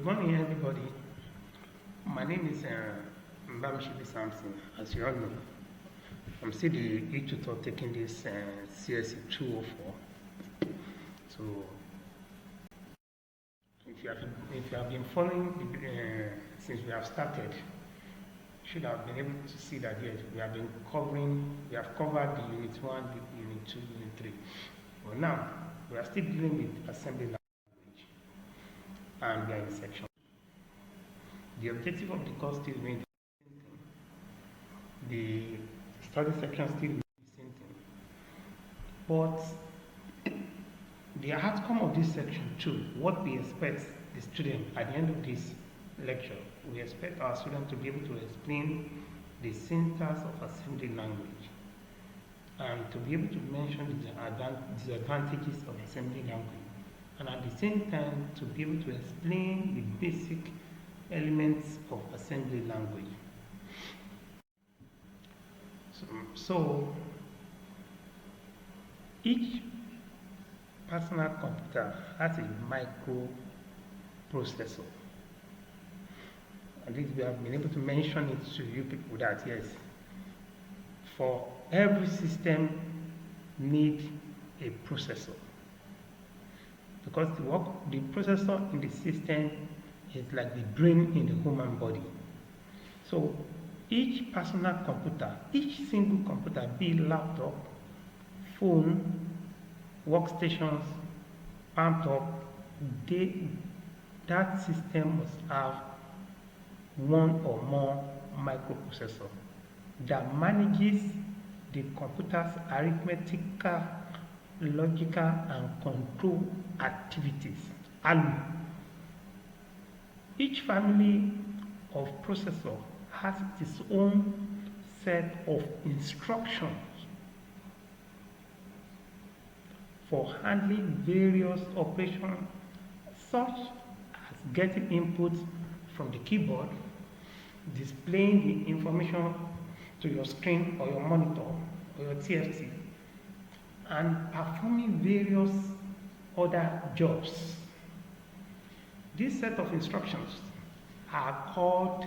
morning, everybody. My name is Mbamshibi Samson. As you all know, I'm still the lead tutor taking this Csc204. So, if you have been following since we have started, you should have been able to see that yes, we have covered the Unit 1, Unit 2, Unit 3. But now, we are still dealing with assembly language, and we are in section. The objective of the course still remains the same thing. The study section still remains the same thing. But the outcome of this section too, what we expect the student at the end of this lecture, we expect our student to be able to explain the syntax of assembly language and to be able to mention the disadvantages of assembly language, and at the same time to be able to explain the basic elements of assembly language. So each personal computer has a microprocessor, and this we have been able to mention it to you people that yes, for every system needs a processor, because the processor in the system is like the brain in the human body. So each personal computer, each single computer, be it laptop, phone, workstations, palm top, that system must have one or more microprocessor that manages the computer's arithmetical, logical, and control activities. Each family of processor has its own set of instructions for handling various operations, such as getting inputs from the keyboard, displaying the information to your screen or your monitor or your TFT, and performing various other jobs. This set of instructions are called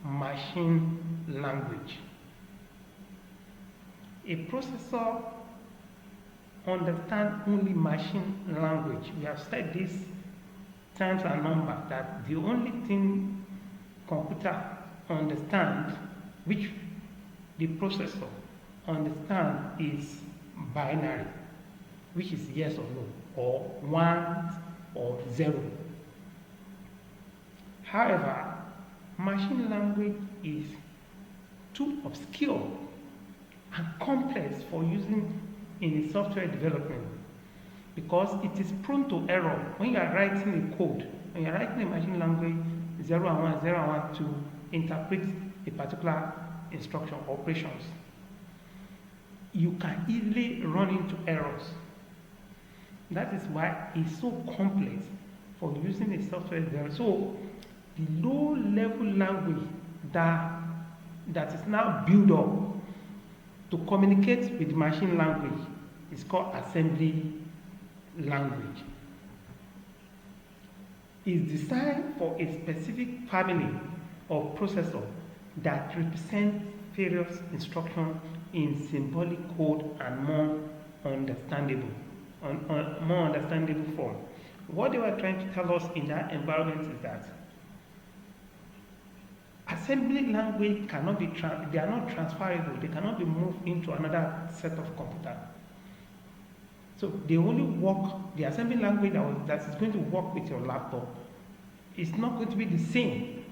machine language. A processor understands only machine language. We have said this times and number that the only thing computer understands, which the processor understands, is binary, which is yes or no, or 1 or 0. However, machine language is too obscure and complex for using in a software development, because it is prone to error. When you are writing a code, when you are writing a machine language 0 and 1, 0 and 1 to interpret a particular instruction operations, you can easily run into errors. That is why it's so complex for using a software development. So the low-level language that is now built up to communicate with machine language is called assembly language. It's designed for a specific family of processors that represent various instructions in symbolic code and more understandable form. What they were trying to tell us in that environment is that assembly language cannot be they are not transferable. They cannot be moved into another set of computer. So they only work. The assembly language that is going to work with your laptop is not going to be the same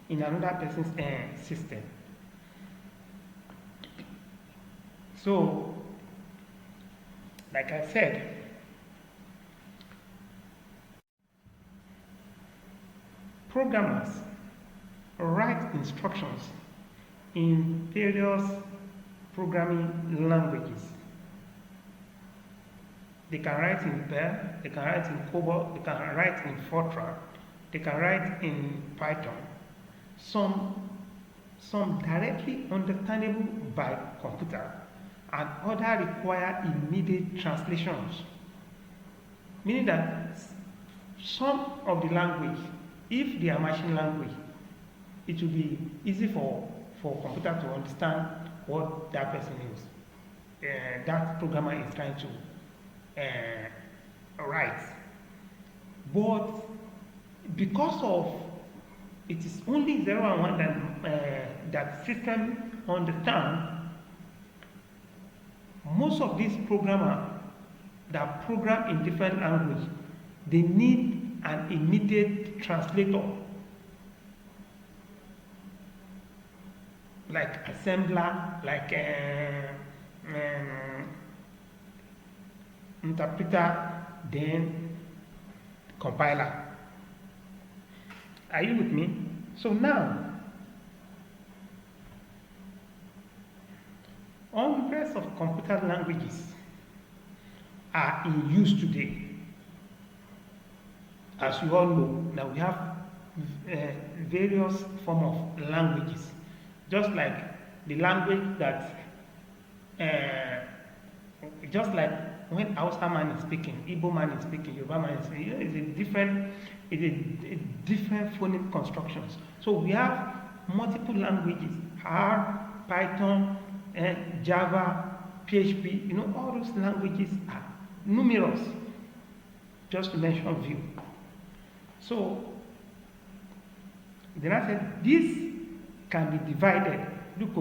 in another person's system. So, like I said, programmers write instructions in various programming languages. They can write in Perl, they can write in COBOL, they can write in Fortran, they can write in Python. Some directly understandable by computer, and others require immediate translations. Meaning that some of the language if they are machine language, it will be easy for computer to understand what that person is, that programmer is trying to write. But because of it is only 0 and 1 that system understand, most of these programmers that program in different language, they need an immediate translator, like assembler, like interpreter, then compiler. Are you with me? So now, hundreds of computer languages are in use today. As you all know, now we have various form of languages, just like the language that, just like when Hausa man is speaking, Igbo man is speaking, Yoruba man is speaking, it's a different phonic constructions. So we have multiple languages: R, Python, Java, PHP. All those languages are numerous, just to mention a few. So then I said this can be divided. Look,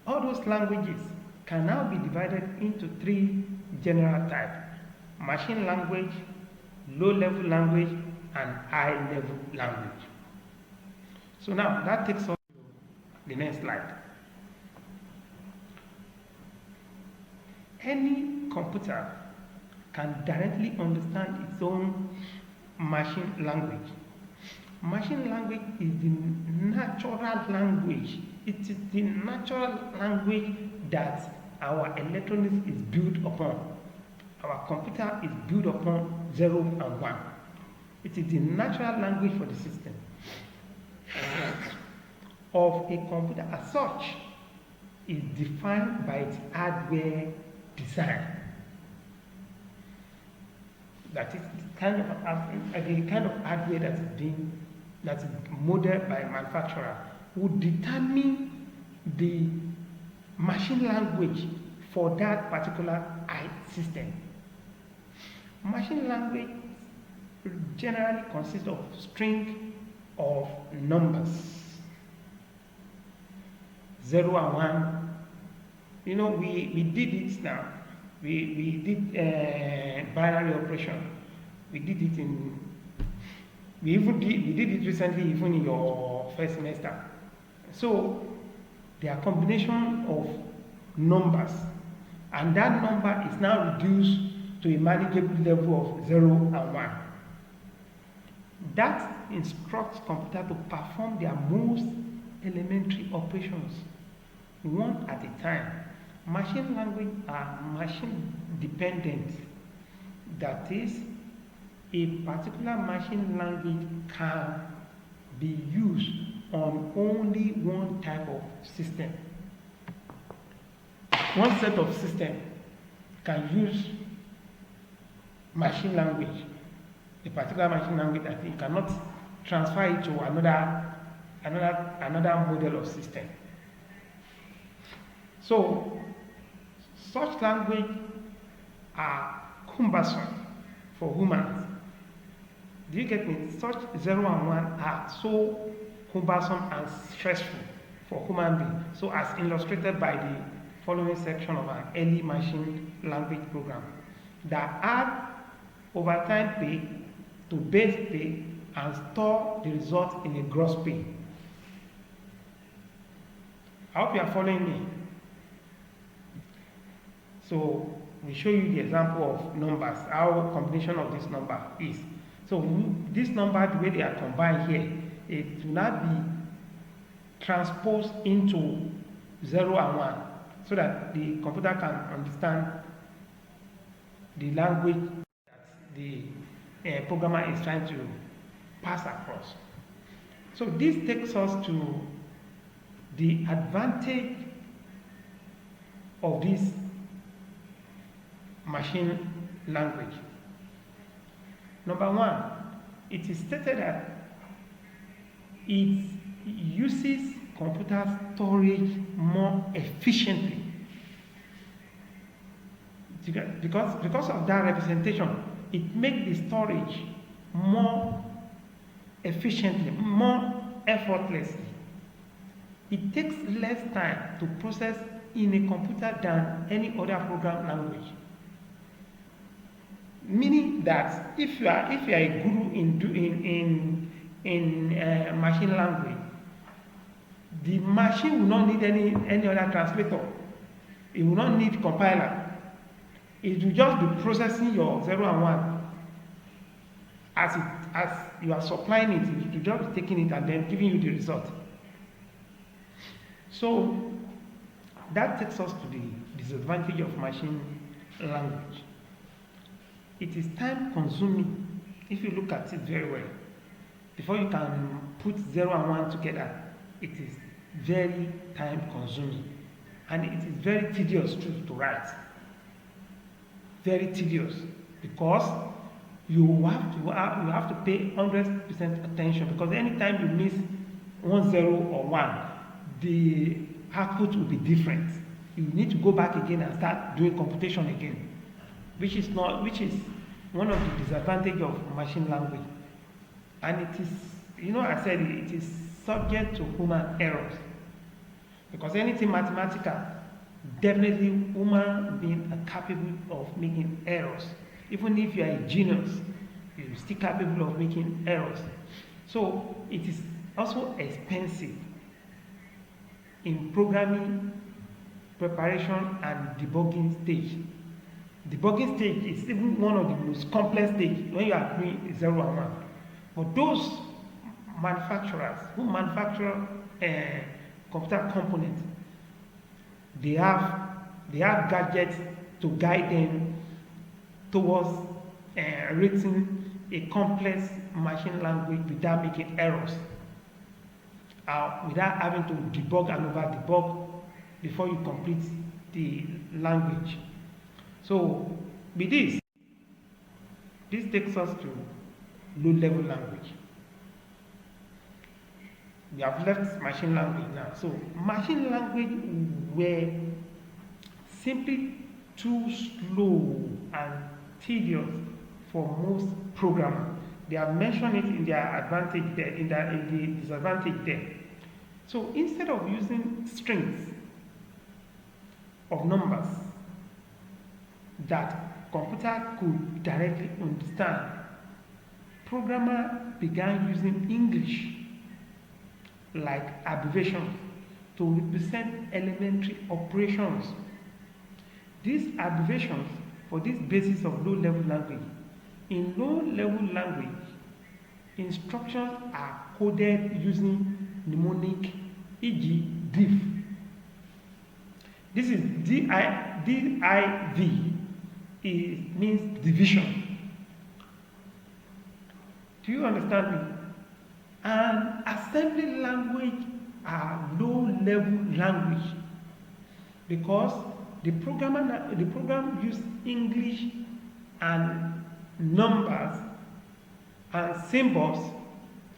all those languages can now be divided into 3 general types: machine language, low-level language, and high-level language. So now that takes us to the next slide. Any computer can directly understand its own machine language. Machine language is the natural language. It is the natural language that our electronics is built upon. Our computer is built upon 0 and 1. It is the natural language for the system of a computer. As such, is defined by its hardware design. That is the kind of hardware that is modeled by manufacturer, who determine the machine language for that particular system. Machine language generally consists of string of numbers, 0 and 1. We did it now. We did binary operation. We did it we did it recently, even in your first semester. So they are combination of numbers, and that number is now reduced to a manageable level of 0 and 1. That instructs computer to perform their most elementary operations one at a time. Machine language are machine dependent. That is, a particular machine language can be used on only one type of system. One set of system can use machine language, a particular machine language that it cannot transfer it to another model of system. So such language are cumbersome for humans. Do you get me? Such 0 and 1 are so cumbersome and stressful for human beings, so as illustrated by the following section of an early machine language program that add overtime pay to base pay and store the result in a gross pay. I hope you are following me. So we show you the example of numbers, how combination of this number is. So this number, the way they are combined here, it will not be transposed into 0 and 1, so that the computer can understand the language that the programmer is trying to pass across. So this takes us to the advantage of this machine language. Number 1, it is stated that it uses computer storage more efficiently. Because of that representation, it makes the storage more efficiently, more effortlessly. It takes less time to process in a computer than any other program language. Meaning that if you are a guru in machine language, the machine will not need any other translator. It will not need compiler. It will just be processing your 0 and 1 as you are supplying it. It will just be taking it and then giving you the result. So that takes us to the disadvantage of machine language. It is time consuming if you look at it very well. Before you can put 0 and 1 together, it is very time consuming, and it is very tedious too to write. Very tedious, because you have to pay 100% attention, because anytime you miss 1 0 or 1, the output will be different. You need to go back again and start doing computation again, which is one of the disadvantages of machine language. And it is, I said it is subject to human errors, because anything mathematical, definitely human beings are capable of making errors. Even if you are a genius, you're still capable of making errors. So it is also expensive in programming preparation and debugging stage. Debugging stage is even one of the most complex stages when you are doing 0 and 1. For those manufacturers who manufacture computer components, they have gadgets to guide them towards writing a complex machine language without making errors, without having to debug and over debug before you complete the language. So with this takes us to low-level language. We have left machine language now. So machine language were simply too slow and tedious for most programmers. They have mentioned it in their advantage there, in the disadvantage there. So instead of using strings of numbers that computer could directly understand, programmers began using English like abbreviations to represent elementary operations. These abbreviations for this basis of low-level language. In low-level language, instructions are coded using mnemonic, e.g. div. This is div. It means division. Do you understand me? And assembly language are low-level language because the program use English and numbers and symbols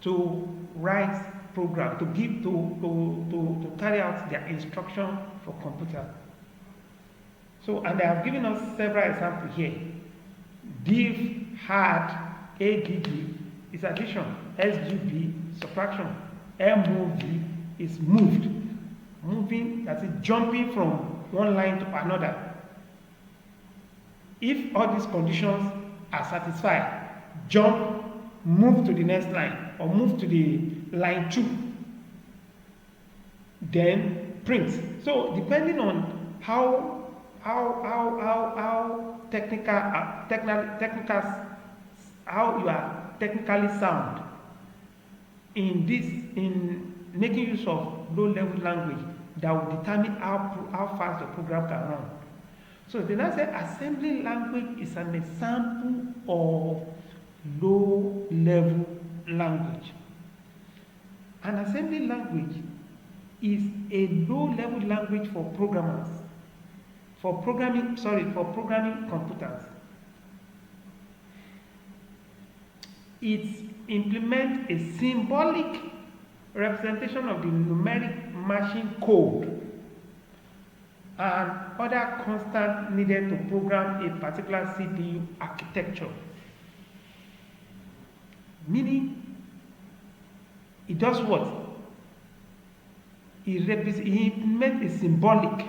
to write program, to carry out their instruction for computer. So, and they have given us several examples here. Div, add, add is addition, sgb, subtraction, move is moved, moving, that is jumping from one line to another. If all these conditions are satisfied, jump, move to the next line, or move to the line 2, then print. So depending on how how you are technically sound in making use of low-level language, that will determine how fast the program can run. So then I said assembly language is an example of low-level language. An assembly language is a low-level language for programmers, for programming computers. It implements a symbolic representation of the numeric machine code, and other constants needed to program a particular CPU architecture. Meaning, it does what? It implements a symbolic,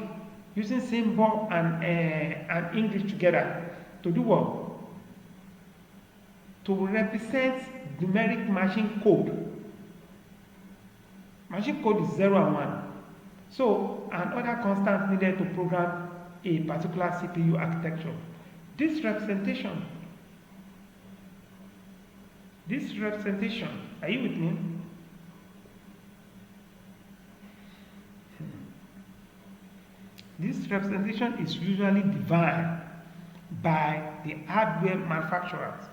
using symbol and English together to do what? To represent numeric machine code. Machine code is 0 and 1. So, and other constants needed to program a particular CPU architecture. This representation, are you with me? This representation is usually defined by the hardware manufacturers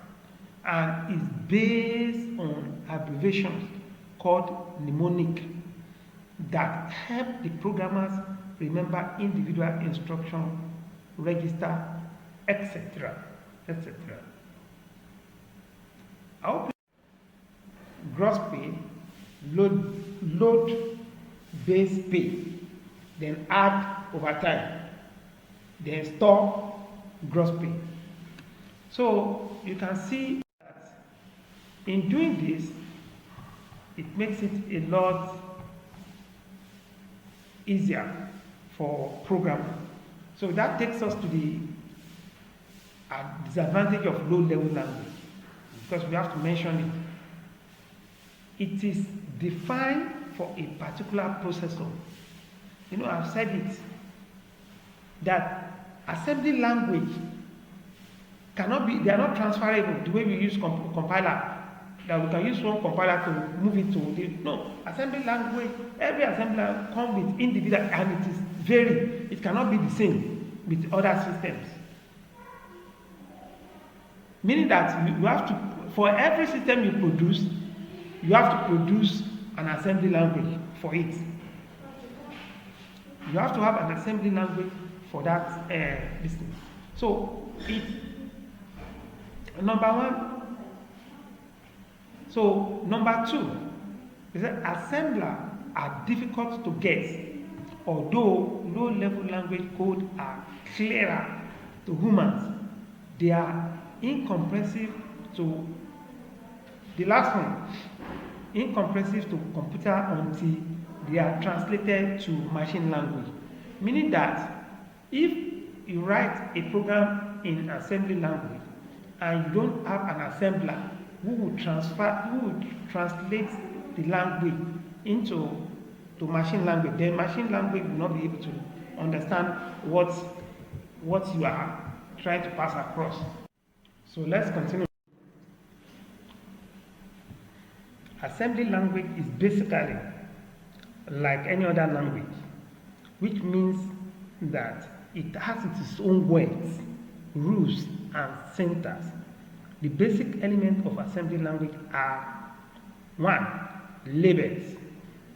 and is based on abbreviations called mnemonic that help the programmers remember individual instruction, register, etc. etc. I hope gross pay, load base pay, then add overtime, then store gross pay. So you can see that in doing this, it makes it a lot easier for programming. So that takes us to the disadvantage of low-level language, because we have to mention it. It is defined for a particular processor. You know, I've said it, that assembly language cannot be, they are not transferable the way we use compiler, that we can use one compiler to move it to the, no, assembly language, every assembly language comes with individual, and it is varied. It cannot be the same with other systems. Meaning that you have to, for every system you produce, you have to produce an assembly language for it. You have to have an assembly language for that business. So it, number one. So number two is that assemblers are difficult to get, although low-level language codes are clearer to humans. They are incomprehensible to the last one, incomprehensible to computer until they are translated to machine language. Meaning that if you write a program in assembly language and you don't have an assembler who would translate the language into machine language, then machine language will not be able to understand what you are trying to pass across. So let's continue. Assembly language is basically like any other language, which means that it has its own words, rules, and syntax. The basic elements of assembly language are 1. Labels,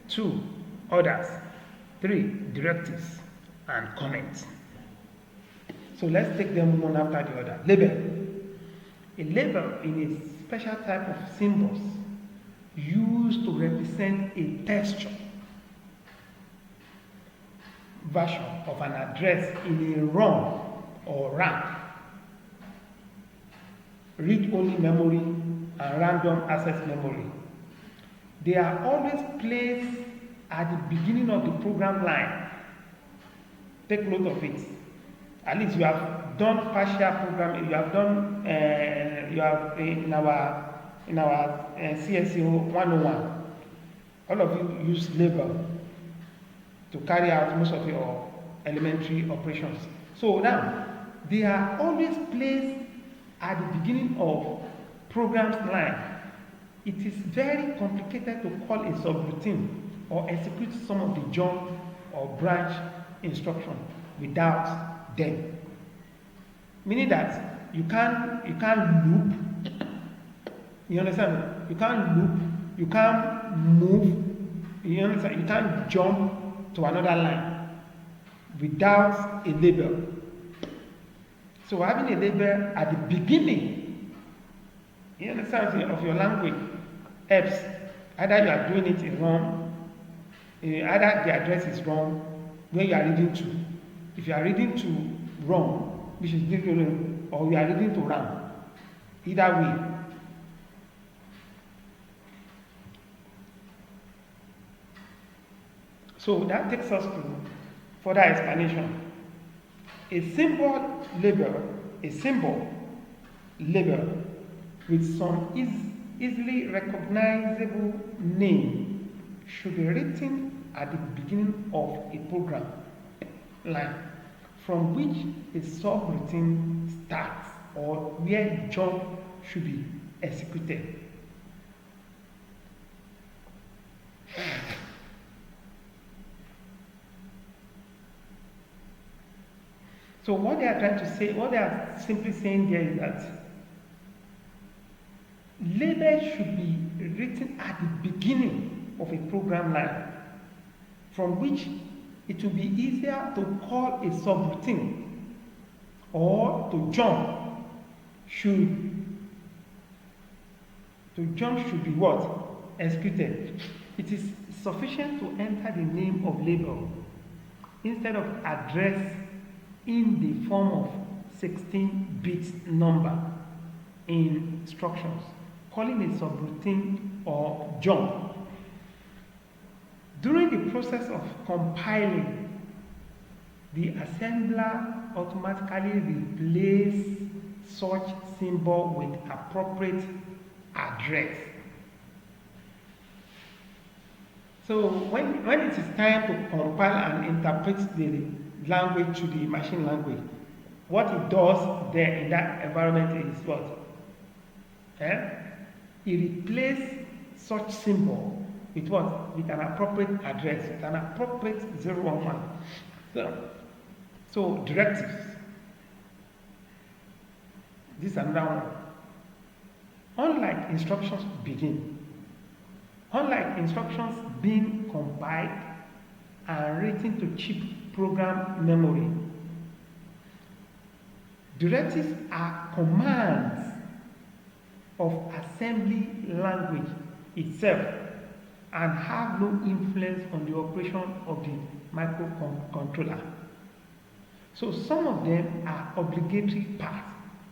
2. Orders, 3. Directives, and comments. So let's take them one after the other. Label. A label is a special type of symbols used to represent a texture version of an address in a ROM or RAM, read-only memory, and random access memory. They are always placed at the beginning of the program line. Take note of it. At least you have done partial programming. You have done you have in our Csc204. All of you use label to carry out most of your elementary operations. So now they are always placed at the beginning of program's line. It is very complicated to call a subroutine or execute some of the jump or branch instruction without them. Meaning that you can't loop. You understand? You can't loop. You can't move. You understand? You can't jump to another line without a label. So having a label at the beginning, you understand, of your language helps. Either you are doing it in wrong, either the address is wrong where you are reading to. If you are reading to wrong, which is different, or you are reading to wrong, either way. So that takes us to further explanation. A symbol label with some easily recognizable name should be written at the beginning of a program line from which a subroutine starts or where jump should be executed. So what they are trying to say, what they are simply saying there is that labels should be written at the beginning of a program line from which it will be easier to call a subroutine or to jump should be what? Executed. It is sufficient to enter the name of label instead of address in the form of 16-bit number in instructions, calling a subroutine or jump. During the process of compiling, the assembler automatically replaces such symbol with appropriate address. So when it is time to compile and interpret the language to the machine language, what it does there in that environment is what? It replaces such symbol with what? With an appropriate address, with an appropriate 011. So directives. This is another one. Unlike instructions being compiled and written to chip program memory, directives are commands of assembly language itself and have no influence on the operation of the microcontroller. So some of them are obligatory parts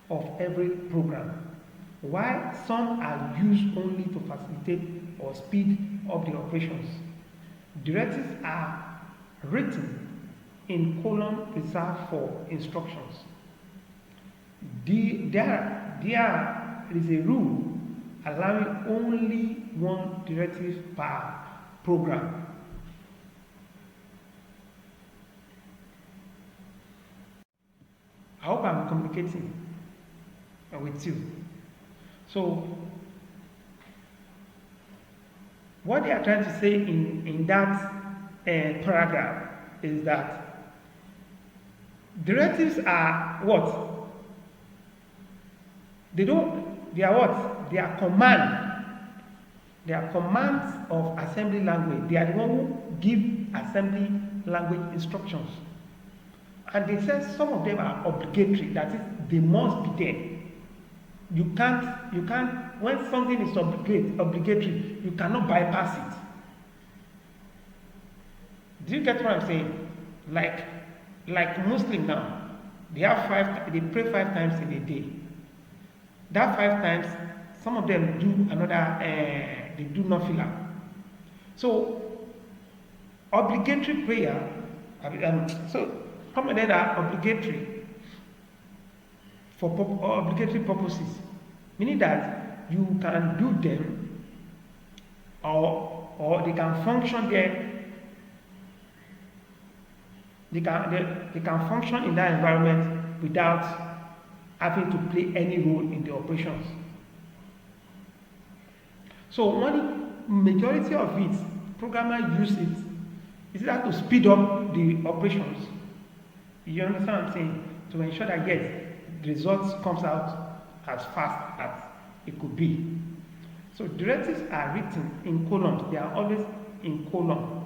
of every program, while some are used only to facilitate or speed up the operations. Directives are written in column reserved for instructions. There is a rule allowing only one directive per program. I hope I'm communicating with you. So, what they are trying to say in that paragraph is that directives are what? They are what? They are command. They are commands of assembly language. They are the one who give assembly language instructions. And they say some of them are obligatory, that is, they must be there. You can't, when something is obligatory, you cannot bypass it. Do you get what I'm saying? Like Muslim now, they pray 5 times in a day. That 5 times, some of them do another, they do nafila. So, obligatory prayer, so some of them are obligatory for obligatory purposes, meaning that you can do them or they can function there. They can function in that environment without having to play any role in the operations. So one majority of it, programmers use it, is that to speed up the operations. You understand what I'm saying? To ensure that yes, the results comes out as fast as it could be. So directives are written in columns. They are always in column.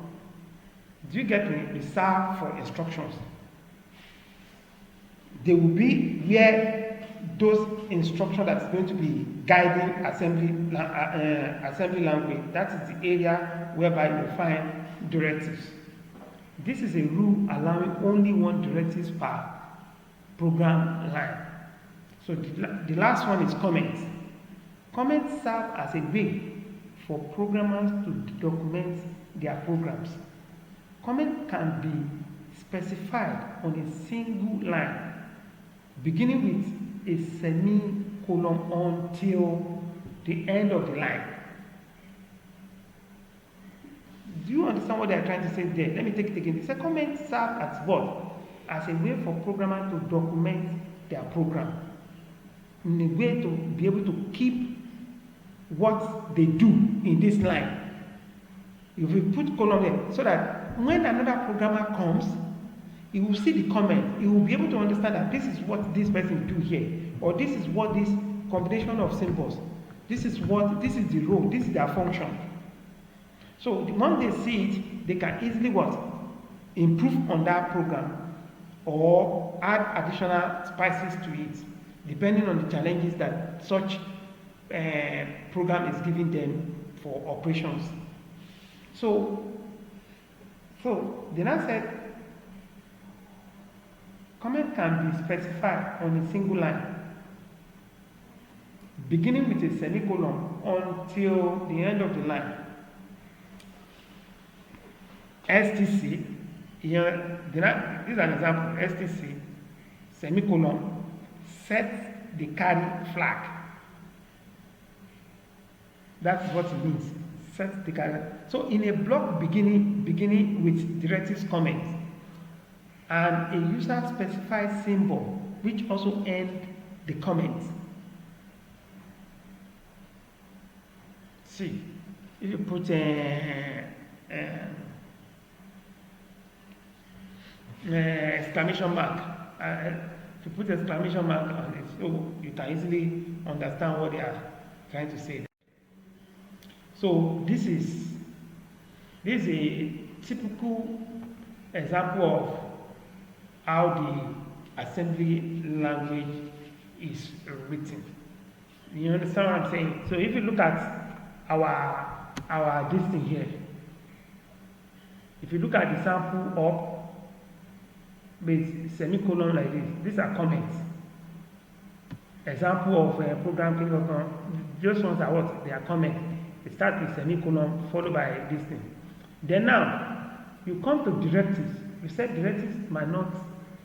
Do you get me? Reserved for instructions. They will be where those instructions that's going to be guiding assembly language. That is the area whereby you find directives. This is a rule allowing only one directive per program line. So the last one is comments. Comments serve as a way for programmers to document their programs. Comment can be specified on a single line, beginning with a semicolon until the end of the line. Do you understand what they are trying to say there? Let me take it again. The second comment serves as what? As a way for programmers to document their program, in a way to be able to keep what they do in this line. If we put column there, so that when another programmer comes, he will see the comment. He will be able to understand that this is what this person do here, or this is what this combination of symbols. This is the role. This is their function. So once they see it, they can easily what? Improve on that program or add additional spices to it, depending on the challenges that such program is giving them for operations. So they now said comment can be specified on a single line, beginning with a semicolon until the end of the line. STC, here, this is an example. STC, semicolon, set the carry flag. That's what it means. Set the carry. So in a block beginning with directives comments and a user specified symbol which also end the comment. See, if you put exclamation mark, if you put exclamation mark on it, so you can easily understand what they are trying to say. So this is a typical example of how the assembly language is written. You understand what I'm saying? So if you look at our this thing here, if you look at the sample up with semicolon like this, these are comments. Example of programming, just ones are what? They are comments. It starts with semicolon followed by this thing. Then now you come to directives. We said directives might not,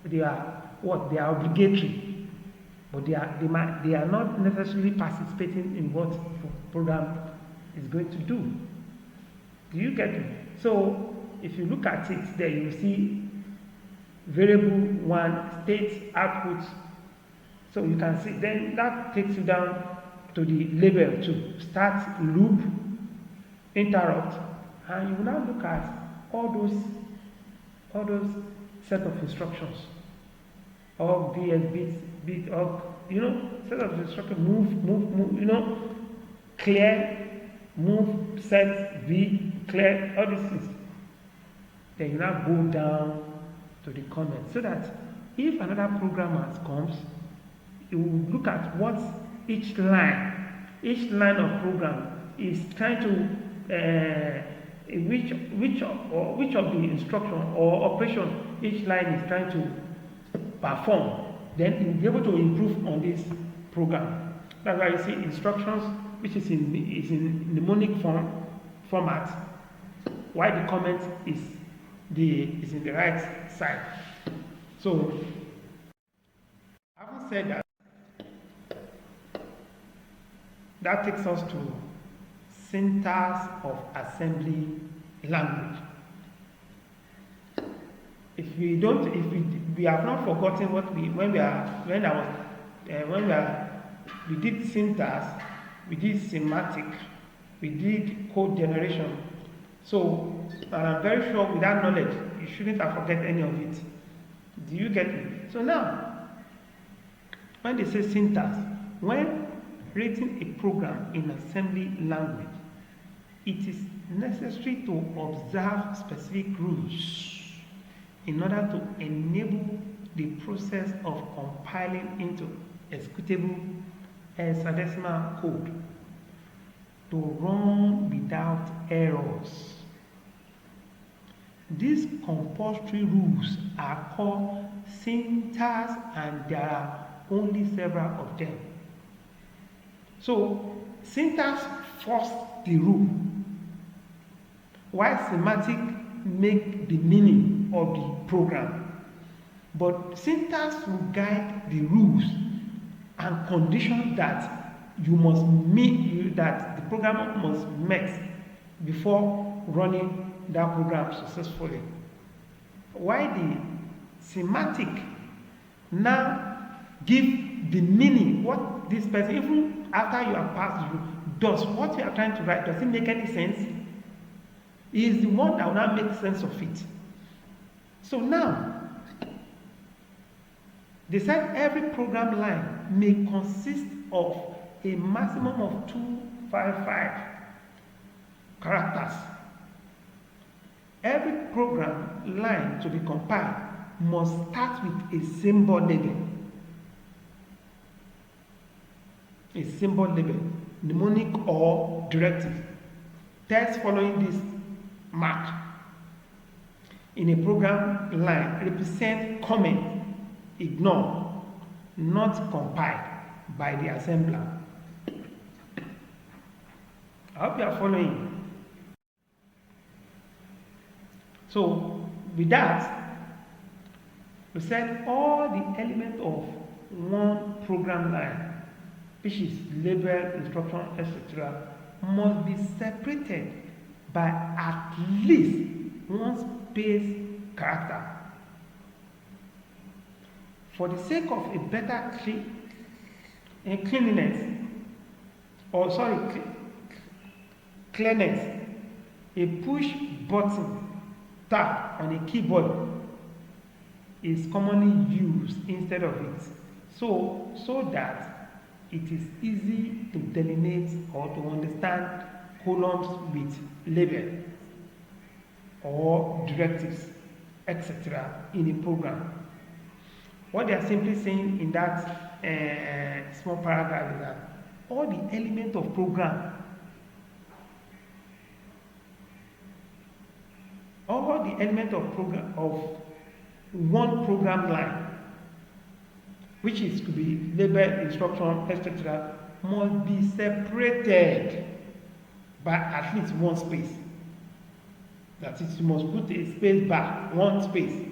they are what? They are obligatory, but they are not necessarily participating in what program is going to do. Do you get it? So if you look at it there, you will see variable one, state, output. So you can see, then that takes you down to the label to start, loop, interrupt, and you will now look at all those set of instructions, or BS bit, or set of instructions, move, clear, move, set, V, clear, all these things. Then you now go down to the comment, so that if another programmer comes, you will look at what each line of program is trying to which of the instruction or operation each line is trying to perform. Then you'll be able to improve on this program. That's why you see instructions, which is in mnemonic format, while the comment is in the right side. So, having said that takes us to syntax of assembly language. If we have not forgotten we did syntax, we did semantic, we did code generation. So, and I'm very sure with that knowledge, you shouldn't have forget any of it. Do you get it? So now, when they say syntax, when writing a program in assembly language, it is necessary to observe specific rules in order to enable the process of compiling into executable hexadecimal code to run without errors. These compulsory rules are called syntax, and there are only several of them. So syntax force the rule, while semantic make the meaning of the program. But syntax will guide the rules and conditions that you must meet, that the programmer must meet before running that program successfully. While the semantic now give the meaning, what this person, even after you have passed through, does what you are trying to write, does it make any sense? He is the one that will now make sense of it. So now, they said every program line may consist of a maximum of 255 characters. Every program line to be compiled must start with a symbol label. A symbol label, mnemonic or directive. Text following this mark in a program line represent comment, ignore, not compiled by the assembler. I hope you are following. So with that, we said all the elements of one program line, which is label, instruction, etc., must be separated by at least one space character. For the sake of a better clearness, a push button tap on a keyboard is commonly used instead of it, so that it is easy to delineate or to understand columns with label or directives, etc. in a program. What they are simply saying in that small paragraph is that all the elements of program, of one program line, which is to be label, instruction, etc., must be separated by at least one space. That is, you must put a space bar, one space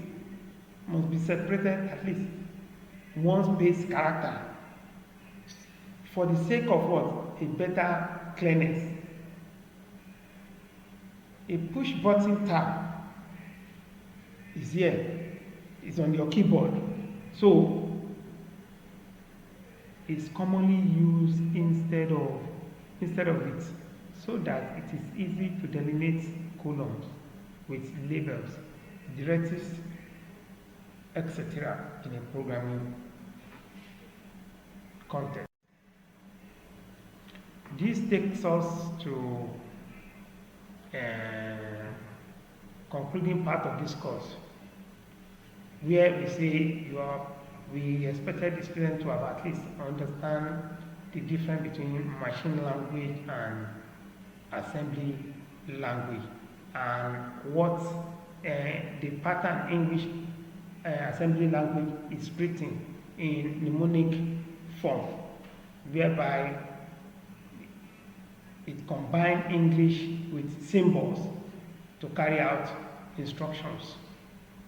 must be separated at least one space character. For the sake of what? A better clearness. A push button tab is here, it's on your keyboard. So it's commonly used instead of it, so that it is easy to delineate columns with labels, directives, etc. in a programming context. This takes us to concluding part of this course, where we say we expected the student to have at least understand the difference between machine language and assembly language, and what the pattern English assembly language is written in mnemonic form, whereby it combines English with symbols to carry out instructions.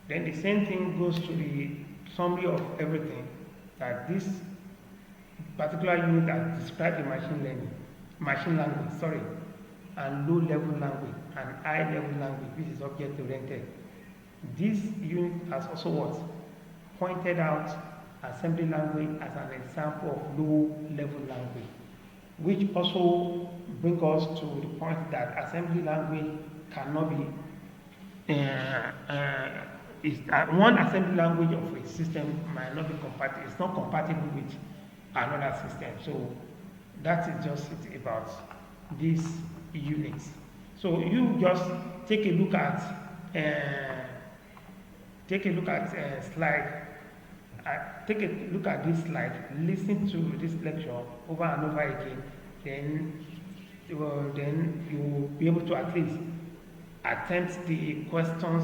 Then the same thing goes to the summary of everything, that this particular unit that describes the machine language, and low-level language and high-level language, which is object-oriented. This unit has also pointed out assembly language as an example of low-level language, which also brings us to the point that assembly language cannot be one assembly language of a system might not be compatible. It's not compatible with another system. So that is just it about these units. So you just take a look at slide take a look at this slide, listen to this lecture over and over again, then you will be able to at least attempt the questions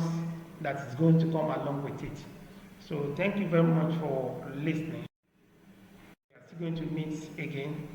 that is going to come along with it. So thank you very much for listening. We are still going to meet again